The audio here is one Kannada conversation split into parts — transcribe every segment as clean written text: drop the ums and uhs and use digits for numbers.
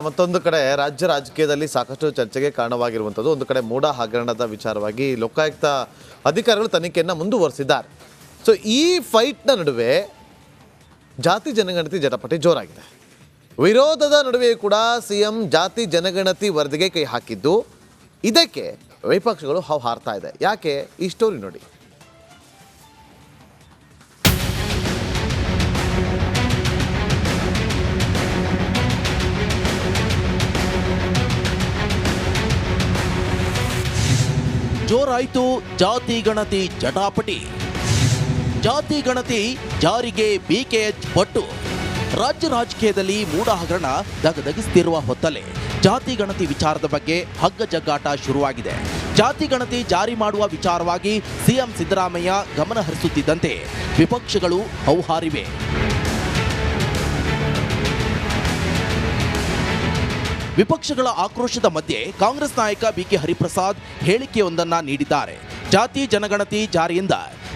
ಮತ್ತೊಂದು ಕಡೆ ರಾಜ್ಯ ರಾಜಕೀಯದಲ್ಲಿ ಸಾಕಷ್ಟು ಚರ್ಚೆಗೆ ಕಾರಣವಾಗಿರುವಂಥದ್ದು. ಒಂದು ಕಡೆ ಮೂಡ ಹಗರಣದ ವಿಚಾರವಾಗಿ ಲೋಕಾಯುಕ್ತ ಅಧಿಕಾರಿಗಳು ತನಿಖೆಯನ್ನು ಮುಂದುವರಿಸಿದ್ದಾರೆ. ಸೊ ಈ ಫೈಟ್ನ ನಡುವೆ ಜಾತಿ ಜನಗಣತಿ ಜಟಾಪಟಿ ಜೋರಾಗಿದೆ. ವಿರೋಧದ ನಡುವೆಯೂ ಕೂಡ ಸಿಎಂ ಜಾತಿ ಜನಗಣತಿ ವರದಿಗೆ ಕೈ ಹಾಕಿದ್ದು, ಇದಕ್ಕೆ ವಿಪಕ್ಷಗಳು ಹಾರ್ತಾ ಇದೆ. ಯಾಕೆ? ಈ ಸ್ಟೋರಿ ನೋಡಿ. ಜೋರಾಯಿತು ಜಾತಿ ಗಣತಿ ಜಟಾಪಟಿ. ಜಾತಿ ಗಣತಿ ಜಾರಿಗೆ ಬಿಕೆಎಚ್ ಪಟ್ಟು. ರಾಜ್ಯ ರಾಜಕೀಯದಲ್ಲಿ ಮೂಡ ಹಗರಣ ದಗದಗಿಸುತ್ತಿರುವ ಹೊತ್ತಲ್ಲೇ ಜಾತಿ ಗಣತಿ ವಿಚಾರದ ಬಗ್ಗೆ ಹಗ್ಗ ಜಗ್ಗಾಟ ಶುರುವಾಗಿದೆ. ಜಾತಿ ಗಣತಿ ಜಾರಿ ಮಾಡುವ ವಿಚಾರವಾಗಿ ಸಿಎಂ ಸಿದ್ದರಾಮಯ್ಯ ಗಮನ ಹರಿಸುತ್ತಿದ್ದಂತೆ ವಿಪಕ್ಷಗಳು ಹೌಹಾರಿವೆ. ವಿಪಕ್ಷಗಳ ಆಕ್ರೋಶದ ಮಧ್ಯೆ ಕಾಂಗ್ರೆಸ್ ನಾಯಕ ಬಿಕೆ ಹರಿಪ್ರಸಾದ್ ಹೇಳಿಕೆಯೊಂದನ್ನ ನೀಡಿದ್ದಾರೆ. ಜಾತಿ ಜನಗಣತಿ ಜಾರಿಯಿಂದ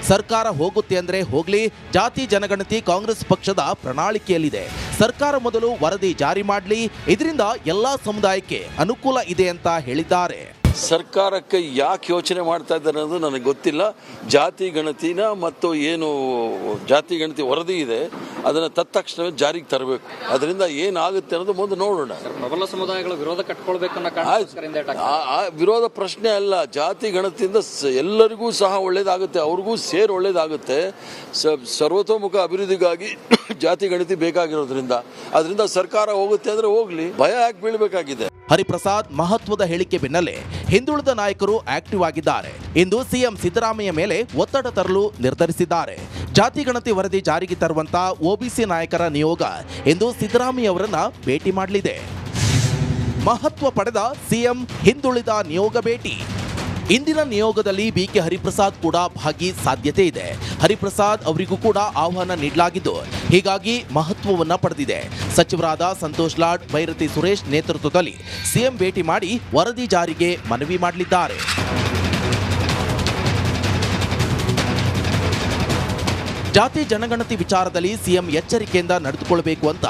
ಸರ್ಕಾರ ಹೋಗುತ್ತೆ ಅಂದ್ರೆ ಹೋಗ್ಲಿ, ಜಾತಿ ಜನಗಣತಿ ಕಾಂಗ್ರೆಸ್ ಪಕ್ಷದ ಪ್ರಣಾಳಿಕೆಯಲ್ಲಿದೆ. ಸರ್ಕಾರ ಮೊದಲು ವರದಿ ಜಾರಿ ಮಾಡಲಿ, ಇದರಿಂದ ಎಲ್ಲಾ ಸಮುದಾಯಕ್ಕೆ ಅನುಕೂಲ ಇದೆ ಅಂತ ಹೇಳಿದ್ದಾರೆ. ಸರ್ಕಾರಕ್ಕೆ ಯಾಕೆ ಯೋಚನೆ ಮಾಡ್ತಾ ಇದ್ದಾರೆ ಅನ್ನೋದು ನನಗೆ ಗೊತ್ತಿಲ್ಲ. ಜಾತಿ ಗಣತಿನ ಮತ್ತು ಏನು ಜಾತಿ ಗಣತಿ ವರದಿ ಇದೆ ಅದನ್ನು ತತ್ಕ್ಷಣವೇ ಜಾರಿಗೆ ತರಬೇಕು. ಅದರಿಂದ ಏನಾಗುತ್ತೆ ಅನ್ನೋದು ಮುಂದೆ ನೋಡೋಣ. ಪ್ರಬಲ ಸಮುದಾಯಗಳು ವಿರೋಧ ಕಟ್ಕೊಳ್ಬೇಕು ವಿರೋಧ ಪ್ರಶ್ನೆ ಅಲ್ಲ. ಜಾತಿ ಗಣತಿಯಿಂದ ಎಲ್ಲರಿಗೂ ಸಹ ಒಳ್ಳೇದಾಗುತ್ತೆ, ಅವ್ರಿಗೂ ಸೇರಿ ಒಳ್ಳೇದಾಗುತ್ತೆ. ಸರ್ವತೋಮುಖ ಅಭಿವೃದ್ಧಿಗಾಗಿ ಜಾತಿ ಗಣತಿ ಬೇಕಾಗಿರೋದ್ರಿಂದ ಅದರಿಂದ ಸರ್ಕಾರ ಹೋಗುತ್ತೆ ಅಂದ್ರೆ ಹೋಗ್ಲಿ, ಭಯ ಯಾಕೆ ಬೀಳಬೇಕಾಗಿದೆ. ಹರಿಪ್ರಸಾದ್ ಮಹತ್ವದ ಹೇಳಿಕೆ ಬೆನ್ನಲ್ಲೇ ಹಿಂದುಳಿದ ನಾಯಕರು ಆಕ್ಟಿವ್ ಆಗಿದ್ದಾರೆ. ಇಂದು ಸಿಎಂ ಸಿದ್ದರಾಮಯ್ಯ ಮೇಲೆ ಒತ್ತಡ ತರಲು ನಿರ್ಧರಿಸಿದ್ದಾರೆ. ಜಾತಿ ಗಣತಿ ವರದಿ ಜಾರಿಗೆ ತರುವಂತ ಒಬಿಸಿ ನಾಯಕರ ನಿಯೋಗ ಇಂದು ಸಿದ್ದರಾಮಯ್ಯ ಅವರನ್ನ ಭೇಟಿ ಮಾಡಲಿದೆ. ಮಹತ್ವ ಪಡೆದ ಸಿಎಂ ಹಿಂದುಳಿದ ನಿಯೋಗ ಭೇಟಿ. ಇಂದಿನ ನಿಯೋಗದಲ್ಲಿ ಬಿಕೆ ಹರಿಪ್ರಸಾದ್ ಕೂಡ ಭಾಗಿ ಸಾಧ್ಯತೆ ಇದೆ. ಹರಿಪ್ರಸಾದ್ ಅವರಿಗೂ ಕೂಡ ಆಹ್ವಾನ ನೀಡಲಾಗಿದ್ದು, ಹೀಗಾಗಿ ಮಹತ್ವವನ್ನ ಪಡೆದಿದೆ. ಸಚಿವರಾದ ಸಂತೋಷ್ ಲಾಡ್, ಭೈರತಿ ಸುರೇಶ್ ನೇತೃತ್ವದಲ್ಲಿ ಸಿಎಂ ಭೇಟಿ ಮಾಡಿ ವರದಿ ಜಾರಿಗೆ ಮನವಿ ಮಾಡಲಿದ್ದಾರೆ. ಜಾತಿ ಜನಗಣತಿ ವಿಚಾರದಲ್ಲಿ ಸಿಎಂ ಎಚ್ಚರಿಕೆಯಿಂದ ನಡೆದುಕೊಳ್ಳಬೇಕು ಅಂತ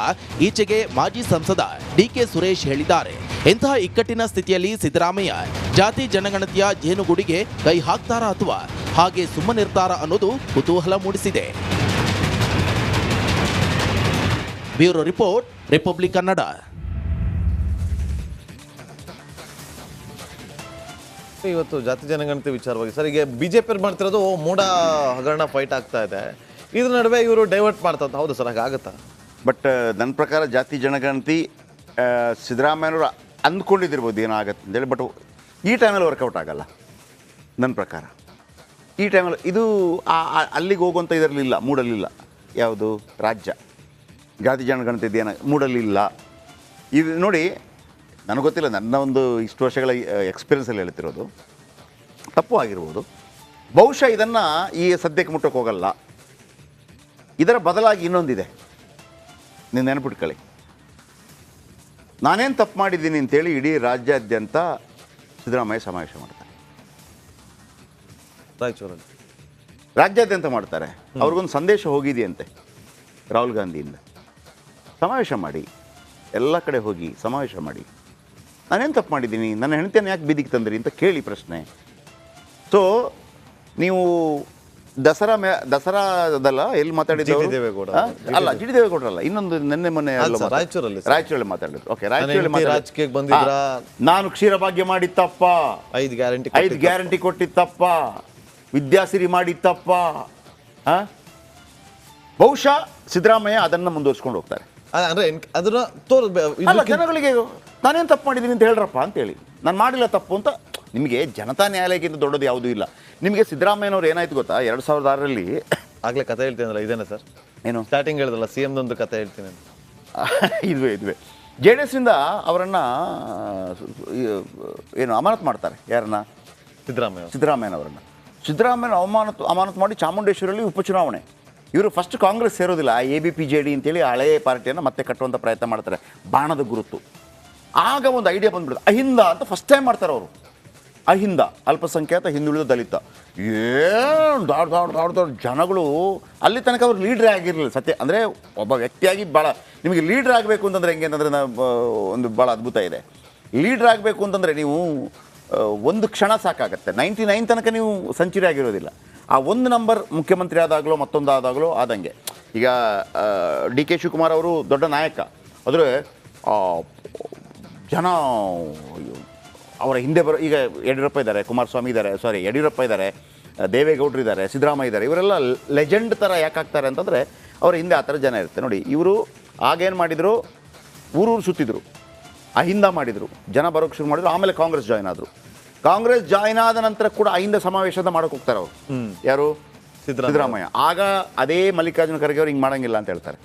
ಈಚೆಗೆ ಮಾಜಿ ಸಂಸದ ಡಿಕೆ ಸುರೇಶ್ ಹೇಳಿದ್ದಾರೆ. ಇಂತಹ ಇಕ್ಕಟ್ಟಿನ ಸ್ಥಿತಿಯಲ್ಲಿ ಸಿದ್ದರಾಮಯ್ಯ ಜಾತಿ ಜನಗಣತಿಯ ಜೇನುಗೂಡಿಗೆ ಕೈ ಹಾಕ್ತಾರಾ ಅಥವಾ ಹಾಗೆ ಸುಮ್ಮನಿರ್ತಾರಾ ಅನ್ನೋದು ಕುತೂಹಲ ಮೂಡಿಸಿದೆ. Bureau report, republic Kannada. ಇವತ್ತು ಜಾತಿ ಜನಗಣತಿ ವಿಚಾರವಾಗಿ ಸರ್, ಈಗ ಬಿಜೆಪಿ ಮಾಡ್ತಿರೋದು ಮೂಡ ಹಗರಣ ಫೈಟ್ ಆಗ್ತಾ ಇದೆ. ಇದ್ರ ನಡುವೆ ಇವರು ಡೈವರ್ಟ್ ಮಾಡ್ತಾ. ಹೌದು ಸರ್, ಹಾಗಾಗುತ್ತಾ? ಬಟ್ ನನ್ನ ಪ್ರಕಾರ ಜಾತಿ ಜನಗಣತಿ ಸಿದ್ದರಾಮಯ್ಯನವರು ಅಂದ್ಕೊಂಡಿದ್ದಿರ್ಬೋದು ಏನಾಗತ್ತೆ ಅಂತೇಳಿ, ಬಟ್ ಈ ಟೈಮಲ್ಲಿ ವರ್ಕೌಟ್ ಆಗಲ್ಲ ನನ್ನ ಪ್ರಕಾರ. ಈ ಟೈಮಲ್ಲಿ ಇದು ಅಲ್ಲಿಗೆ ಹೋಗುವಂಥ ಇದರಲ್ಲಿಲ್ಲ, ಮೂಡಲ್ಲಿಲ್ಲ. ಯಾವುದು ರಾಜ್ಯ ಜಾತಿ ಜನಗಣತಿ ಏನು ಮೂಡಲ್ಲಿಲ್ಲ. ಇದು ನೋಡಿ, ನನಗೆ ಗೊತ್ತಿಲ್ಲ, ನನ್ನ ಒಂದು ಇಷ್ಟು ವರ್ಷಗಳ ಎಕ್ಸ್ಪೀರಿಯನ್ಸಲ್ಲಿ ಹೇಳ್ತಿರೋದು, ತಪ್ಪು ಆಗಿರ್ಬೋದು. ಬಹುಶಃ ಇದನ್ನು ಈ ಸದ್ಯಕ್ಕೆ ಮುಟ್ಟಕ್ಕೆ ಹೋಗಲ್ಲ. ಇದರ ಬದಲಾಗಿ ಇನ್ನೊಂದಿದೆ, ನೀವು ನೆನಪಿಟ್ಕೊಳ್ಳಿ. ನಾನೇನು ತಪ್ಪು ಮಾಡಿದ್ದೀನಿ ಅಂತೇಳಿ ಇಡೀ ರಾಜ್ಯಾದ್ಯಂತ ಸಿದ್ದರಾಮಯ್ಯ ಸಮಾವೇಶ ಮಾಡ್ತಾರೆ. ರಾಯಚೂರಲ್ಲಿ ರಾಜ್ಯಾದ್ಯಂತ ಮಾಡ್ತಾರೆ. ಅವ್ರಿಗೊಂದು ಸಂದೇಶ ಹೋಗಿದೆಯಂತೆ ರಾಹುಲ್ ಗಾಂಧಿಯಿಂದ. ಸಮಾವೇಶ ಮಾಡಿ, ಎಲ್ಲ ಕಡೆ ಹೋಗಿ ಸಮಾವೇಶ ಮಾಡಿ, ನಾನೇನು ತಪ್ಪು ಮಾಡಿದ್ದೀನಿ, ನನ್ನ ಹೆಂಡತಿಯನ್ನು ಯಾಕೆ ಬೀದಿಗೆ ತಂದ್ರಿ ಅಂತ ಕೇಳಿ ಪ್ರಶ್ನೆ. ಸೊ ನೀವು ದಸರಾದಲ್ಲ ಎಲ್ಲಿ ಮಾತಾಡಿದ್ರು? ಅಲ್ಲ, ಜಿ ಡಿ ದೇವೇಗೌಡರಲ್ಲ, ಇನ್ನೊಂದು ನಿನ್ನೆ ಮೊನ್ನೆ ರಾಯಚೂರಲ್ಲಿ ಮಾತಾಡಿದ್ರು. ಓಕೆ, ರಾಜಕೀಯಕ್ಕೆ ನಾನು ಕ್ಷೀರಭಾಗ್ಯ ಮಾಡಿತ್ತಪ್ಪ, 5 ಗ್ಯಾರಂಟಿ ಕೊಟ್ಟಿತ್ತಪ್ಪ, ವಿದ್ಯಾಸಿರಿ ಮಾಡಿತ್ತಪ್ಪ. ಬಹುಶಃ ಸಿದ್ದರಾಮಯ್ಯ ಅದನ್ನು ಮುಂದುವರ್ಸ್ಕೊಂಡು ಹೋಗ್ತಾರೆ. ಜನಗಳಿಗೆ ನಾನೇನು ತಪ್ಪು ಮಾಡಿದ್ದೀನಿ ಅಂತ ಹೇಳ್ರಪ್ಪ ಅಂತೇಳಿ, ನಾನು ಮಾಡಿಲ್ಲ ತಪ್ಪು ಅಂತ. ನಿಮಗೆ ಜನತಾ ನ್ಯಾಯಾಲಯಕ್ಕಿಂತ ದೊಡ್ಡದು ಯಾವುದೂ ಇಲ್ಲ. ನಿಮಗೆ ಸಿದ್ದರಾಮಯ್ಯನವ್ರು ಏನಾಯ್ತು ಗೊತ್ತಾ, 2006ರಲ್ಲಿ ಆಗಲೇ ಕತೆ ಹೇಳ್ತೀನಲ್ಲ, ಇದೇನಾ ಸರ್? ಏನು ಸ್ಟಾರ್ಟಿಂಗ್ ಹೇಳಿದ್ರಲ್ಲ, ಸಿ ಎಮ್ದೊಂದು ಕತೆ ಹೇಳ್ತೀನಿ ಅಂತ. ಇದುವೆ ಜೆ ಡಿ ಎಸ್ನಿಂದ ಅವರನ್ನು ಏನು ಅಮಾನತು ಮಾಡ್ತಾರೆ. ಯಾರನ್ನ? ಸಿದ್ದರಾಮಯ್ಯನವರನ್ನು. ಸಿದ್ದರಾಮಯ್ಯನ ಅಮಾನತು ಮಾಡಿ ಚಾಮುಂಡೇಶ್ವರಿಯಲ್ಲಿ ಉಪಚುನಾವಣೆ. ಇವರು ಫಸ್ಟ್ ಕಾಂಗ್ರೆಸ್ ಸೇರೋದಿಲ್ಲ, ABPJD ಅಂತೇಳಿ ಹಳೆಯ ಪಾರ್ಟಿಯನ್ನು ಮತ್ತೆ ಕಟ್ಟುವಂಥ ಪ್ರಯತ್ನ ಮಾಡ್ತಾರೆ, ಬಾಣದ ಗುರುತು. ಆಗ ಒಂದು ಐಡಿಯಾ ಬಂದ್ಬಿಡುತ್ತೆ, ಅಹಿಂದ ಅಂತ ಫಸ್ಟ್ ಟೈಮ್ ಮಾಡ್ತಾರೆ ಅವರು. ಅಹಿಂದ ಅಲ್ಪಸಂಖ್ಯಾತ ಹಿಂದುಳಿದ ದಲಿತ ಏನು ದೊಡ್ಡ ಜನಗಳು ಅಲ್ಲಿ ತನಕ ಅವ್ರು ಲೀಡ್ರೇ ಆಗಿರಲಿಲ್ಲ ಸತ್ಯ ಅಂದರೆ ಒಬ್ಬ ವ್ಯಕ್ತಿಯಾಗಿ ಭಾಳ ನಿಮಗೆ ಲೀಡ್ರ್ ಆಗಬೇಕು ಅಂತಂದರೆ ಹೆಂಗೆ ಅಂತಂದರೆ ಒಂದು ಭಾಳ ಅದ್ಭುತ ಇದೆ. ಲೀಡ್ರ್ ಆಗಬೇಕು ಅಂತಂದರೆ ನೀವು ಒಂದು ಕ್ಷಣ ಸಾಕಾಗತ್ತೆ. 99 ತನಕ ನೀವು ಸೆಂಚುರಿ ಆಗಿರೋದಿಲ್ಲ. ಆ ಒಂದು ನಂಬರ್ ಮುಖ್ಯಮಂತ್ರಿ ಆದಾಗಲೋ ಮತ್ತೊಂದು ಆದಾಗಲೋ ಆದಂಗೆ. ಈಗ ಡಿ ಕೆ ಶಿವಕುಮಾರ್ ಅವರು ದೊಡ್ಡ ನಾಯಕ, ಆದರೆ ಜನ ಅವರ ಹಿಂದೆ ಈಗ ಯಡಿಯೂರಪ್ಪ ಇದ್ದಾರೆ, ಕುಮಾರಸ್ವಾಮಿ ಇದ್ದಾರೆ, ಯಡಿಯೂರಪ್ಪ ಇದ್ದಾರೆ, ದೇವೇಗೌಡರು ಇದ್ದಾರೆ, ಸಿದ್ದರಾಮಯ್ಯ ಇದ್ದಾರೆ. ಇವರೆಲ್ಲ ಲೆಜೆಂಡ್ ಥರ ಯಾಕೆ ಆಗ್ತಾರೆ ಅಂತಂದರೆ ಅವರ ಹಿಂದೆ ಆ ಥರ ಜನ ಇರುತ್ತೆ. ನೋಡಿ, ಇವರು ಆಗೇನು ಮಾಡಿದರು, ಊರೂರು ಸುತ್ತಿದ್ರು, ಅಹಿಂದ ಮಾಡಿದರು, ಜನ ಬರೋಕ್ಕೆ ಶುರು ಮಾಡಿದ್ರು. ಆಮೇಲೆ ಕಾಂಗ್ರೆಸ್ ಜಾಯ್ನ್ ಆದರು. ಕಾಂಗ್ರೆಸ್ ಜಾಯ್ನ್ ಆದ ನಂತರ ಕೂಡ ಅಹಿಂದ ಸಮಾವೇಶದ ಮಾಡೋಕೆ ಹೋಗ್ತಾರೆ ಅವರು. ಯಾರು? ಸಿದ್ದರಾಮಯ್ಯ. ಆಗ ಅದೇ ಮಲ್ಲಿಕಾರ್ಜುನ ಖರ್ಗೆ ಅವ್ರು ಹಿಂಗೆ ಮಾಡೋಂಗಿಲ್ಲ ಅಂತ ಹೇಳ್ತಾರೆ.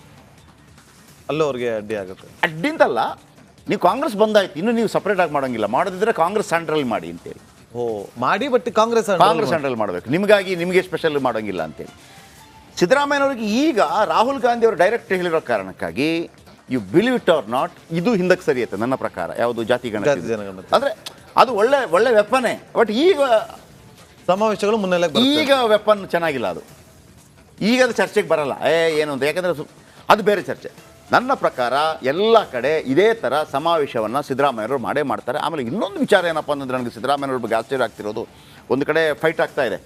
ಅಲ್ಲೂ ಅವ್ರಿಗೆ ಅಡ್ಡಿ ಆಗುತ್ತೆ. ಅಡ್ಡಿಂತಲ್ಲ, ನೀವು ಕಾಂಗ್ರೆಸ್ ಬಂದಾಯ್ತು, ಇನ್ನು ನೀವು ಸಪ್ರೇಟಾಗಿ ಮಾಡೋಂಗಿಲ್ಲ, ಮಾಡೋದಿದ್ರೆ ಕಾಂಗ್ರೆಸ್ ಸೆಂಟ್ರಲ್ ಮಾಡಿ ಅಂತೇಳಿ. ಮಾಡಿ, ಬಟ್ ಕಾಂಗ್ರೆಸ್ ಸೆಂಟ್ರಲ್ ಮಾಡಬೇಕು, ನಿಮಗೆ ಸ್ಪೆಷಲ್ ಮಾಡೋಂಗಿಲ್ಲ ಅಂತೇಳಿ. ಸಿದ್ದರಾಮಯ್ಯನವ್ರಿಗೆ ಈಗ ರಾಹುಲ್ ಗಾಂಧಿ ಅವರು ಡೈರೆಕ್ಟ್ ಹೇಳಿರೋ ಕಾರಣಕ್ಕಾಗಿ you believe it or not, ಇದು ಹಿಂದಕ್ಕೆ ಸರಿಯುತ್ತೆ ನನ್ನ ಪ್ರಕಾರ. ಯಾವುದು? ಜಾತಿ ಗಣತಿ. ಅಂದರೆ ಅದು ಒಳ್ಳೆ ವೆಪನೇ. ಬಟ್ ಈಗ ಸಮಾವೇಶಗಳು ಮುನ್ನೆಲೆ ಈಗ ವೆಪನ್ ಚೆನ್ನಾಗಿಲ್ಲ, ಈಗ ಅದು ಚರ್ಚೆಗೆ ಬರಲ್ಲ. ಏನು ಅಂತ, ಯಾಕಂದರೆ ಅದು ಬೇರೆ ಚರ್ಚೆ. ನನ್ನ ಪ್ರಕಾರ ಎಲ್ಲ ಕಡೆ ಇದೇ ಥರ ಸಮಾವೇಶವನ್ನು ಸಿದ್ದರಾಮಯ್ಯವರು ಮಾಡೇ ಮಾಡ್ತಾರೆ. ಆಮೇಲೆ ಇನ್ನೊಂದು ವಿಚಾರ ಏನಪ್ಪ ಅಂತಂದರೆ, ನನಗೆ ಸಿದ್ದರಾಮಯ್ಯವ್ರ ಬಗ್ಗೆ ಆಶ್ಚರ್ಯ ಆಗ್ತಿರೋದು, ಒಂದು ಕಡೆ ಫೈಟ್ ಆಗ್ತಾ ಇದೆ,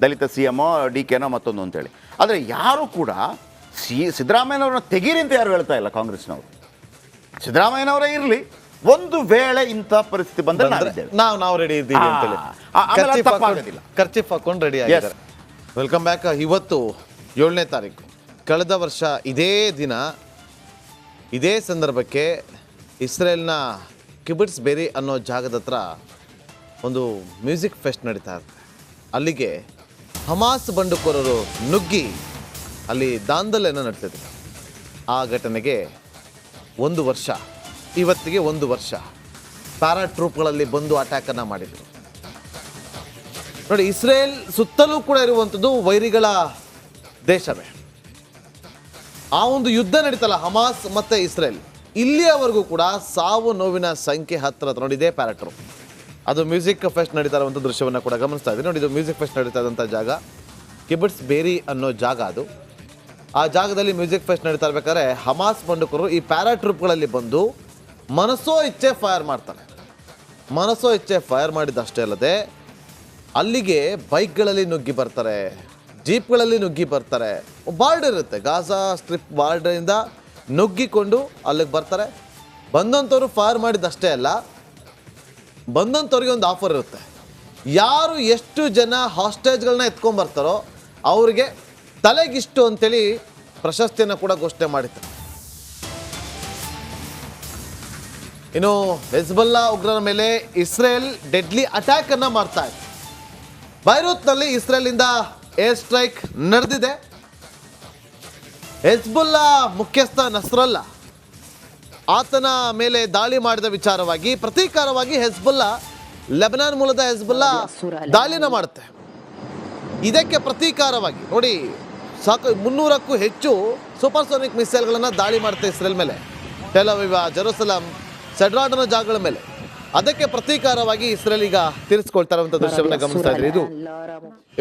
ದಲಿತ ಸಿ ಎಮ್ಮೋ ಡಿ ಕೆನೋ ಮತ್ತೊಂದು ಅಂತೇಳಿ. ಆದರೆ ಯಾರೂ ಕೂಡ ಸಿದ್ದರಾಮಯ್ಯನವ್ರನ್ನ ತೆಗೀರಿ ಅಂತ ಯಾರು ಹೇಳ್ತಾ ಇಲ್ಲ ಕಾಂಗ್ರೆಸ್ನವರು. ಸಿದ್ದರಾಮಯ್ಯನವರೇ ಇರಲಿ, ಒಂದು ವೇಳೆ ಇಂಥ ಪರಿಸ್ಥಿತಿ ಬಂದರೆ ನಾವು ರೆಡಿ ಇದ್ದೀವಿ ಅಂತೇಳಿ ಖರ್ಚಿ ಹಾಕೊಂಡು ರೆಡಿ ಆಗಿದ್ದಾರೆ. Welcome back. ಇವತ್ತು 7ನೇ ತಾರೀಕು, ಕಳೆದ ವರ್ಷ ಇದೇ ದಿನ ಇದೇ ಸಂದರ್ಭಕ್ಕೆ ಇಸ್ರೇಲ್ನ ಕಿಬಿಟ್ಸ್ ಬೇರಿ ಅನ್ನೋ ಜಾಗದ ಹತ್ರ ಒಂದು ಮ್ಯೂಸಿಕ್ ಫೆಸ್ಟ್ ನಡೀತಾ ಇರುತ್ತೆ. ಅಲ್ಲಿಗೆ ಹಮಾಸ್ ಬಂಡುಕೋರರು ನುಗ್ಗಿ ಅಲ್ಲಿ ದಾಂಧಲೆಯನ್ನು ನಡೆಸಿದ್ರು. ಆ ಘಟನೆಗೆ 1 ವರ್ಷ, ಇವತ್ತಿಗೆ 1 ವರ್ಷ ಪ್ಯಾರಾ ಟ್ರೂಪ್ಗಳಲ್ಲಿ ಬಂದು ಅಟ್ಯಾಕನ್ನು ಮಾಡಿದರು. ನೋಡಿ, ಇಸ್ರೇಲ್ ಸುತ್ತಲೂ ಕೂಡ ಇರುವಂಥದ್ದು ವೈರಿಗಳ ದೇಶವೇ. ಆ ಒಂದು ಯುದ್ಧ ನಡೀತಲ್ಲ ಹಮಾಸ್ ಮತ್ತು ಇಸ್ರೇಲ್, ಇಲ್ಲಿಯವರೆಗೂ ಕೂಡ ಸಾವು ನೋವಿನ ಸಂಖ್ಯೆ ಹತ್ತಿರ. ನೋಡಿ, ಇದೇ ಪ್ಯಾರಾ ಟ್ರೂಪ್, ಅದು ಮ್ಯೂಸಿಕ್ ಫೆಸ್ಟ್ ನಡೀತಾ ಇರುವಂಥ ದೃಶ್ಯವನ್ನು ಕೂಡ ಗಮನಿಸ್ತಾ ಇದ್ದೀವಿ. ನೋಡಿ, ಇದು ಮ್ಯೂಸಿಕ್ ಫೆಸ್ಟ್ ನಡೀತಾ ಇದ್ದಂಥ ಜಾಗ, ಕಿಬಿಟ್ಸ್ ಬೇರಿ ಅನ್ನೋ ಜಾಗ ಅದು. ಆ ಜಾಗದಲ್ಲಿ ಮ್ಯೂಸಿಕ್ ಫೆಸ್ಟ್ ನಡೀತಾ ಇರಬೇಕಾದ್ರೆ ಹಮಾಸ್ ಬಂಡುಕರು ಈ ಪ್ಯಾರಾ ಟ್ರೂಪ್ಗಳಲ್ಲಿ ಬಂದು ಮನಸೋ ಇಚ್ಛೆ ಫೈರ್ ಮಾಡ್ತಾರೆ. ಮನಸೋ ಇಚ್ಛೆ ಫೈರ್ ಮಾಡಿದ್ದಷ್ಟೇ ಅಲ್ಲದೆ ಅಲ್ಲಿಗೆ ಬೈಕ್ಗಳಲ್ಲಿ ನುಗ್ಗಿ ಬರ್ತಾರೆ, ಜೀಪ್ಗಳಲ್ಲಿ ನುಗ್ಗಿ ಬರ್ತಾರೆ. ಬಾರ್ಡರ್ ಇರುತ್ತೆ, ಗಾಜಾ ಸ್ಟ್ರಿಪ್ ಬಾರ್ಡರಿಂದ ನುಗ್ಗಿಕೊಂಡು ಅಲ್ಲಿಗೆ ಬರ್ತಾರೆ. ಬಂದಂಥವ್ರು ಫೈರ್ ಮಾಡಿದ್ದಷ್ಟೇ ಅಲ್ಲ, ಬಂದಂಥವ್ರಿಗೆ ಒಂದು ಆಫರ್ ಇರುತ್ತೆ. ಯಾರು ಎಷ್ಟು ಜನ ಹಾಸ್ಟೇಜ್ಗಳನ್ನ ಎತ್ಕೊಂಡ್ಬರ್ತಾರೋ ಅವ್ರಿಗೆ ತಲೆಗಿಷ್ಟು ಅಂತೇಳಿ ಪ್ರಶಸ್ತಿಯನ್ನು ಕೂಡ ಘೋಷಣೆ ಮಾಡಿತ್ತು. ಇನ್ನು ಹೆಜ್ಬುಲ್ಲಾ ಉಗ್ರರ ಮೇಲೆ ಇಸ್ರೇಲ್ ಡೆಡ್ಲಿ ಅಟ್ಯಾಕನ್ನು ಮಾಡ್ತಾ ಇದೆ. ಬೈರೂತ್ನಲ್ಲಿ ಇಸ್ರೇಲಿಂದ ಏರ್ ಸ್ಟ್ರೈಕ್ ನಡೆದಿದೆ. ಹೆಜ್ಬುಲ್ಲಾ ಮುಖ್ಯಸ್ಥ ನಸ್ರಲ್ಲಾ ಆತನ ಮೇಲೆ ದಾಳಿ ಮಾಡಿದ ವಿಚಾರವಾಗಿ ಪ್ರತೀಕಾರವಾಗಿ ಹೆಜ್ಬುಲ್ಲಾ, ಲೆಬನಾನ್ ಮೂಲದ ಹೆಜ್ಬುಲ್ಲಾ ದಾಳಿನ ಮಾಡುತ್ತೆ. ಇದಕ್ಕೆ ಪ್ರತೀಕಾರವಾಗಿ ನೋಡಿ, 300ಕ್ಕೂ ಹೆಚ್ಚು ಸೂಪರ್ಸೋನಿಕ್ ಮಿಸೈಲ್ಗಳನ್ನು ದಾಳಿ ಮಾಡುತ್ತೆ ಇಸ್ರೇಲ್ ಮೇಲೆ, ಟೆಲ್ ಅವೀವ್, ಜೆರೂಸಲಂ, ಸೆಡ್ರಾಡನ ಜಾಗಗಳ ಮೇಲೆ. ಅದಕ್ಕೆ ಪ್ರತೀಕಾರವಾಗಿ ಇಸ್ರೇಲ್ ಈಗ ತೀರಿಸ್ಕೊಳ್ತಾ ಇರುವಂಥ ದೃಶ್ಯವನ್ನು ಗಮನಿಸ್ತಾ ಇದ್ದೀರಿ. ಇದು